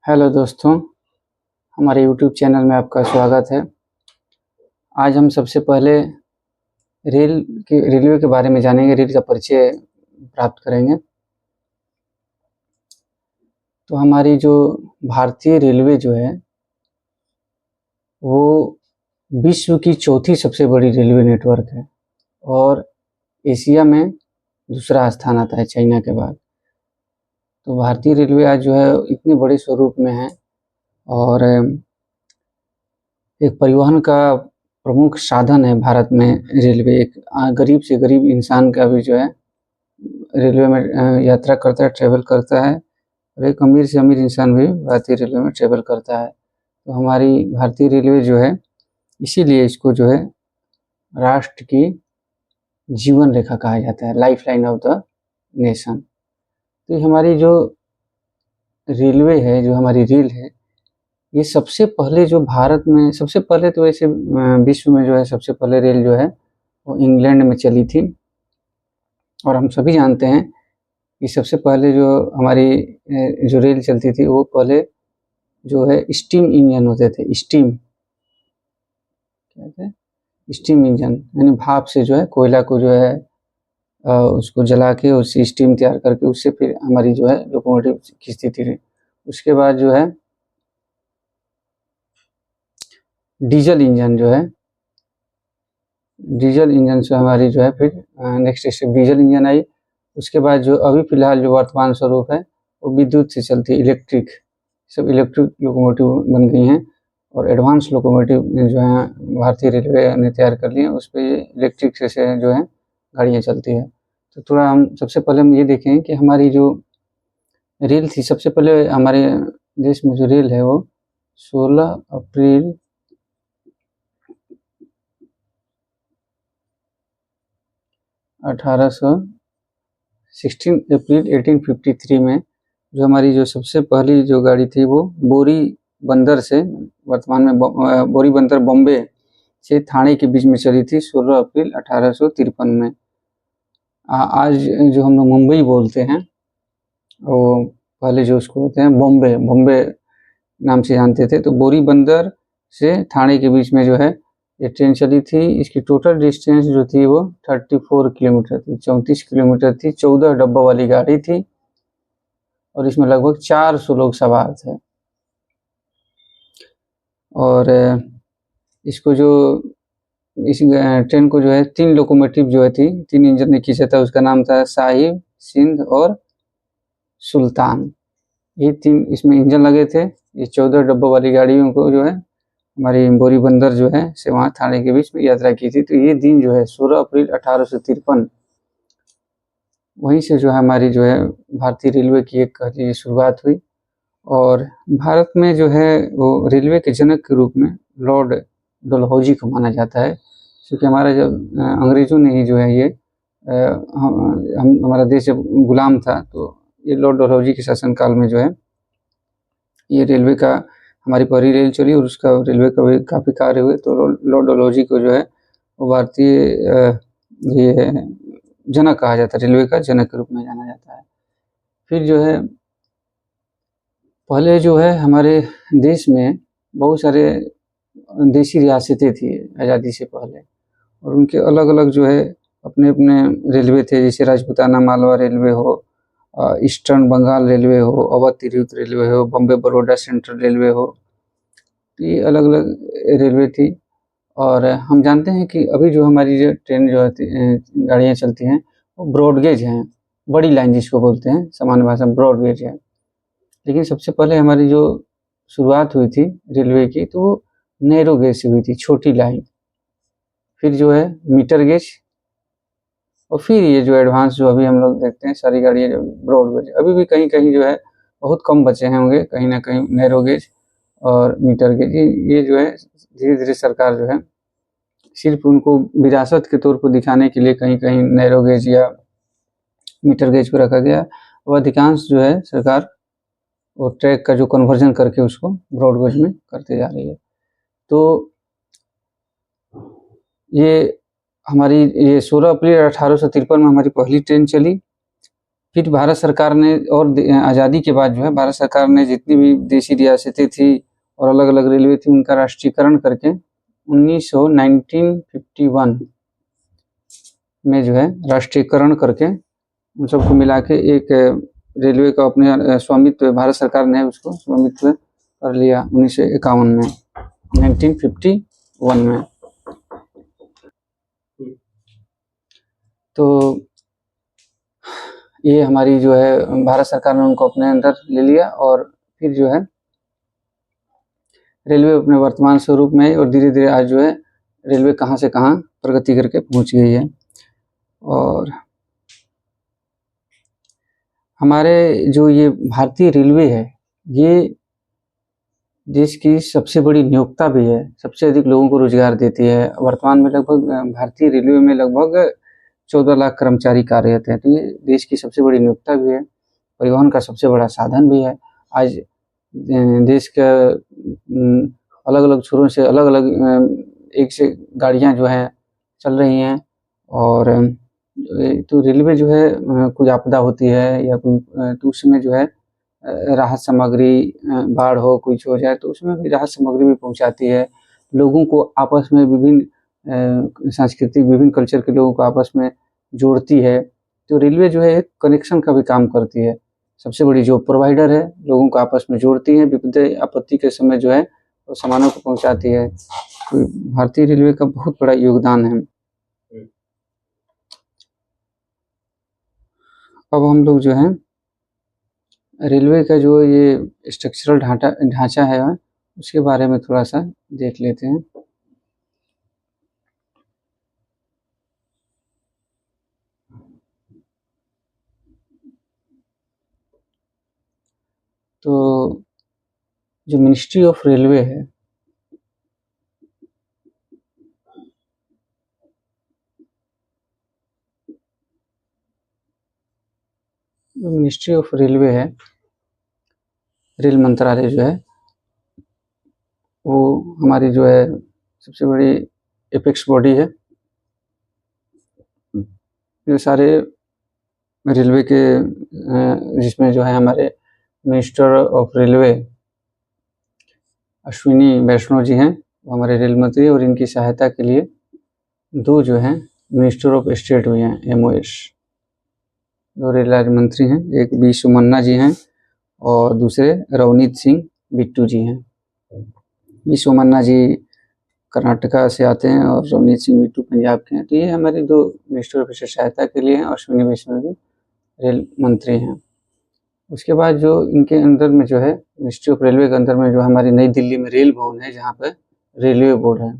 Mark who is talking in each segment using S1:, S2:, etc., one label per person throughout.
S1: Hello दोस्तों, हमारे YouTube channel में आपका स्वागत है। आज हम सबसे पहले रेलवे के बारे में जानेंगे, रेल का परिचय प्राप्त करेंगे। तो हमारी जो भारतीय रेलवे जो है, वो विश्व की चौथी सबसे बड़ी रेलवे नेटवर्क है और एशिया में दूसरा स्थान आता है चाइना के बाद। तो भारतीय रेलवे आज जो है इतने बड़े स्वरूप में है और एक परिवहन का प्रमुख साधन है भारत में रेलवे। एक गरीब से गरीब इंसान का भी जो है रेलवे में यात्रा करता है, ट्रैवल करता है और एक अमीर से अमीर इंसान भी भारतीय रेलवे में ट्रैवल करता है। तो हमारी भारतीय रेलवे जो है, इसीलिए इसको जो है राष्ट्र की जीवन रेखा कहा जाता है, life line of the nation. तो हमारी जो रेलवे है, जो हमारी रेल है, ये सबसे पहले जो भारत में सबसे पहले तो वैसे विश्व में जो है सबसे पहले रेल जो है वो इंग्लैंड में चली थी। और हम सभी जानते हैं कि सबसे पहले जो हमारी जो रेल चलती थी वो पहले जो है स्टीम इंजन होते थे। स्टीम क्या थे? स्टीम इंजन यानी भाप से जो है कोयला को जो है उसको जला के उससे स्टीम तैयार करके उससे फिर हमारी जो है लोकोमोटिव खींचती थी। उसके बाद जो है डीजल इंजन जो है, डीजल इंजन से हमारी जो है फिर नेक्स्ट स्टेप डीजल इंजन आई। उसके बाद जो अभी फिलहाल जो वर्तमान स्वरूप है वो विद्युत से चलती है, इलेक्ट्रिक। सब इलेक्ट्रिक लोकोमोटिव बन गई हैं और एडवांस लोकोमोटिव जो है भारतीय रेलवे ने तैयार कर लिए हैं। उस पर इलेक्ट्रिक से जो है गाड़ियाँ चलती है। तो थोड़ा हम सबसे पहले हम ये देखें कि हमारी जो रेल थी, सबसे पहले हमारे देश में जो रेल है वो 16 अप्रैल 1853 में जो हमारी जो सबसे पहली जो गाड़ी थी वो बोरी बंदर से, वर्तमान में बोरी बंदर बॉम्बे से थाने के बीच में चली थी 16 अप्रैल 1853 में। आज जो हम लोग मुंबई बोलते हैं वो पहले जो उसको होते हैं बॉम्बे, बॉम्बे नाम से जानते थे। तो बोरी बंदर से थाने के बीच में जो है ये ट्रेन चली थी। इसकी टोटल डिस्टेंस जो थी वो 34 किलोमीटर थी, 34 किलोमीटर थी। 14 डब्बा वाली गाड़ी थी और इसमें लगभग 400 लोग सवार थे। और इसको जो इस ट्रेन को जो है 3 लोकोमोटिव जो है थी, 3 इंजन ने खींचा था। उसका नाम था साहिब, सिंध और सुल्तान। ये 3 इसमें इंजन लगे थे। ये 14 डब्बा वाली गाड़ियों को जो है हमारी बोरी बंदर जो है से वहाँ थाने के बीच में यात्रा की थी। तो ये दिन जो है 16 अप्रैल 1853, वहीं से जो है हमारी जो है भारतीय रेलवे की एक शुरुआत हुई। और भारत में जो है वो रेलवे के जनक के रूप में लॉर्ड डलहौजी को माना जाता है, क्योंकि हमारा जब अंग्रेज़ों ने ही जो है ये हमारा देश जब गुलाम था तो ये लॉर्ड डलहौजी के शासनकाल में जो है ये रेलवे का हमारी पहली रेल चली और उसका रेलवे का भी काफ़ी कार्य हुए। तो लॉर्ड डलहौजी को जो है वो भारतीय ये जनक कहा जाता है, रेलवे का जनक के रूप में जाना जाता है। फिर जो है पहले जो है हमारे देश में बहुत सारे देशी रियासतें थी आज़ादी से पहले और उनके अलग-अलग जो है अपने-अपने रेलवे थे। जैसे राजपूताना मालवा रेलवे हो, ईस्टर्न बंगाल रेलवे हो, अवध तिरहुत रेलवे हो, बॉम्बे बड़ौदा सेंट्रल रेलवे हो। तो ये अलग-अलग रेलवे थी। और हम जानते हैं कि अभी जो हमारी जो ट्रेन जो गाड़ियाँ चलती हैं वो ब्रॉड गेज हैं, बड़ी लाइन जिसको बोलते हैं सामान्य भाषा में ब्रॉड गेज है। लेकिन सबसे पहले हमारी जो शुरुआत हुई थी रेलवे की तो वो नैरो गेज से हुई थी, छोटी लाइन। फिर जो है मीटर गेज और फिर ये जो एडवांस जो अभी हम लोग देखते हैं सारी गाड़ियाँ जो ब्रॉड गेज। अभी भी कहीं-कहीं जो है बहुत कम बचे हैं होंगे, कहीं न कहीं नैरो गेज और मीटर गेज। ये जो है धीरे-धीरे सरकार जो है सिर्फ उनको विरासत के तौर पर दिखाने के लिए कहीं-कहीं नैरो गेज या मीटर गेज को रखा गया और अधिकांश जो है सरकार वो ट्रैक का जो कन्वर्जन करके उसको ब्रॉड गेज में करते जा रही है। तो ये हमारी ये 16 अप्रैल 1853 में हमारी पहली ट्रेन चली। फिर भारत सरकार ने और आज़ादी के बाद जो है भारत सरकार ने जितनी भी देशी रियासतें थी और अलग-अलग रेलवे थी उनका राष्ट्रीयकरण करके 1951 में जो है राष्ट्रीयकरण करके उन सबको मिला के एक रेलवे का अपने स्वामित्व भारत सरकार ने उसको स्वामित्व कर लिया 1951 में 1951 में। तो ये हमारी जो है भारत सरकार ने उनको अपने अंदर ले लिया और फिर जो है रेलवे अपने वर्तमान स्वरूप में और धीरे-धीरे आज जो है रेलवे कहाँ से कहाँ प्रगति करके पहुँच गई है। और हमारे जो ये भारतीय रेलवे है ये देश की सबसे बड़ी नियोक्ता भी है, सबसे अधिक लोगों को रोजगार देती है। वर्तमान में लगभग भारतीय रेलवे में लगभग 14 लाख कर्मचारी कार्यरत हैं। तो ये देश की सबसे बड़ी नियोक्ता भी है, परिवहन का सबसे बड़ा साधन भी है। आज देश का अलग-अलग छोरों से अलग-अलग एक से गाड़ियाँ जो हैं चल रही हैं। और तो रेलवे जो है कोई आपदा होती है या कोई तो उसमें जो है राहत सामग्री बाढ़ हो कुछ हो जाए तो उसमें भी राहत सामग्री भी पहुँचाती है। लोगों को आपस में विभिन्न सांस्कृतिक विभिन्न कल्चर के लोगों को आपस में जोड़ती है। तो रेलवे जो है एक कनेक्शन का भी काम करती है, सबसे बड़ी जो प्रोवाइडर है, लोगों को आपस में जोड़ती है, विपदा आपत्ति के समय जो है वो सामानों को पहुँचाती है। तो भारतीय रेलवे का बहुत बड़ा योगदान है। अब हम लोग जो है रेलवे का जो ये स्ट्रक्चरल ढांचा है उसके बारे में थोड़ा सा देख लेते हैं। तो जो मिनिस्ट्री ऑफ रेलवे है जो मिनिस्ट्री ऑफ रेलवे है, रेल मंत्रालय जो है वो हमारी जो है सबसे बड़ी एपेक्स बॉडी है। जो सारे रेलवे के जिसमें जो है हमारे मिनिस्टर ऑफ रेलवे अश्विनी वैष्णव जी हैं, वो हमारे रेल मंत्री, और इनकी सहायता के लिए दो जो हैं मिनिस्टर ऑफ स्टेट भी हैं, एमओएस, दो रेल राज्य मंत्री हैं, एक वी सोमन्ना जी हैं और दूसरे रवनीत सिंह बिट्टू जी हैं। वी सोमन्ना जी कर्नाटका से आते हैं और रवनीत सिंह बिट्टू पंजाब के हैं। तो ये हमारे दो मिनिस्टर ऑफ स्टेट सहायता के लिए हैं। अश्विनी वैष्णव जी रेल मंत्री हैं। उसके बाद जो इनके अंदर में जो है मिनिस्ट्री ऑफ रेलवे के अंदर में जो हमारी नई दिल्ली में रेल भवन है, जहाँ पर रेलवे बोर्ड है,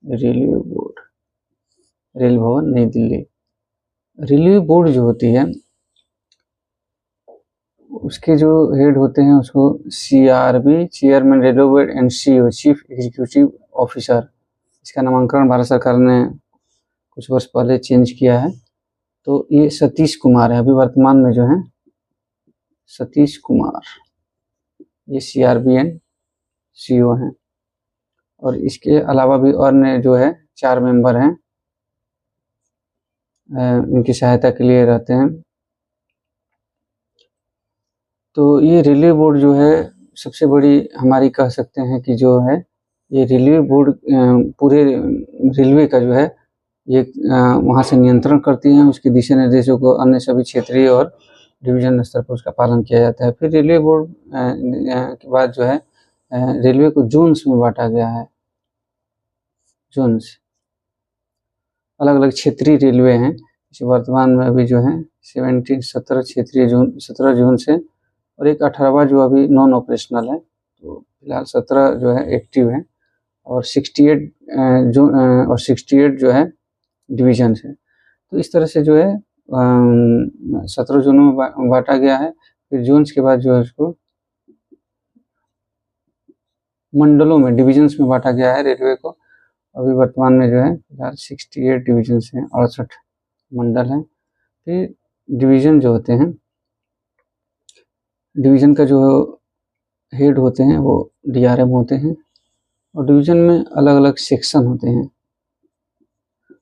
S1: रेलवे बोर्ड, रेल भवन नई दिल्ली। रेलवे बोर्ड जो होती है उसके जो हेड होते हैं उसको CRB, chairman railway board, and CEO, chief executive officer. इसका नामांकन भारत सरकार ने कुछ वर्ष पहले चेंज किया है। तो ये सतीश कुमार है अभी वर्तमान में जो है, सतीश कुमार, ये सीआरबी एंड सीईओ हैं। और इसके अलावा भी अन्य जो है 4 मेंबर हैं, इनकी सहायता के लिए रहते हैं। तो ये रेलवे बोर्ड जो है सबसे बड़ी हमारी कह सकते हैं कि जो है ये रेलवे बोर्ड पूरे रेलवे का जो है ये वहाँ से नियंत्रण करती हैं। उसके दिशा निर्देशों को अन्य सभी क्षेत्रीय और डिवीजन स्तर पर उसका पालन किया जाता है। फिर रेलवे बोर्ड के बाद जो है रेलवे को जोन्स में बांटा गया है। जोन्स अलग अलग क्षेत्रीय रेलवे हैं। वर्तमान में अभी जो है 17 क्षेत्रीय जोन, 17 जोन से, और एक 18वां जो अभी नॉन ऑपरेशनल है। तो फिलहाल 17 जो है एक्टिव है और 68 जो है डिवीजन है। तो इस तरह से जो है 17 जोनों में बांटा गया है। फिर जोन्स के बाद जो है उसको मंडलों में, डिविजन्स में बांटा गया है रेलवे को। अभी वर्तमान में जो है फिलहाल 68 डिविजन्स हैं, 68 मंडल हैं। फिर डिवीजन जो होते हैं, डिवीजन का जो हेड होते हैं वो डीआरएम होते हैं, और डिवीजन में अलग अलग सेक्शन होते हैं।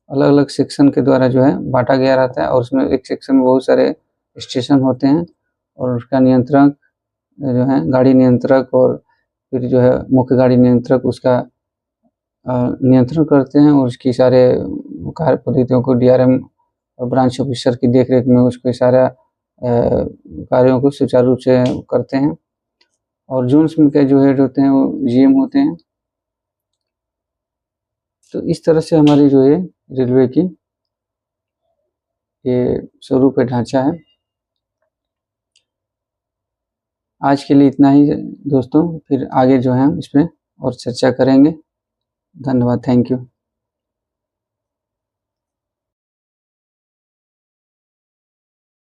S1: अलग अलग सेक्शन के द्वारा जो है बांटा गया रहता है और उसमें एक सेक्शन में बहुत सारे स्टेशन होते हैं और उसका नियंत्रक जो है गाड़ी नियंत्रक और फिर जो है मुख्य गाड़ी नियंत्रक उसका नियंत्रण करते हैं और उसकी सारे कार्य पद्धतियों को डीआरएम और ब्रांच ऑफिसर की देखरेख में उसके सारा कार्यों को सुचारू रूप से करते हैं और जोन्स में के जो हेड होते हैं वो जीएम होते हैं। तो इस तरह से हमारी जो है रेलवे की ये स्वरूप ढांचा है। आज के लिए इतना ही दोस्तों, फिर आगे जो है हम इस पर और चर्चा करेंगे। धन्यवाद, थैंक यू।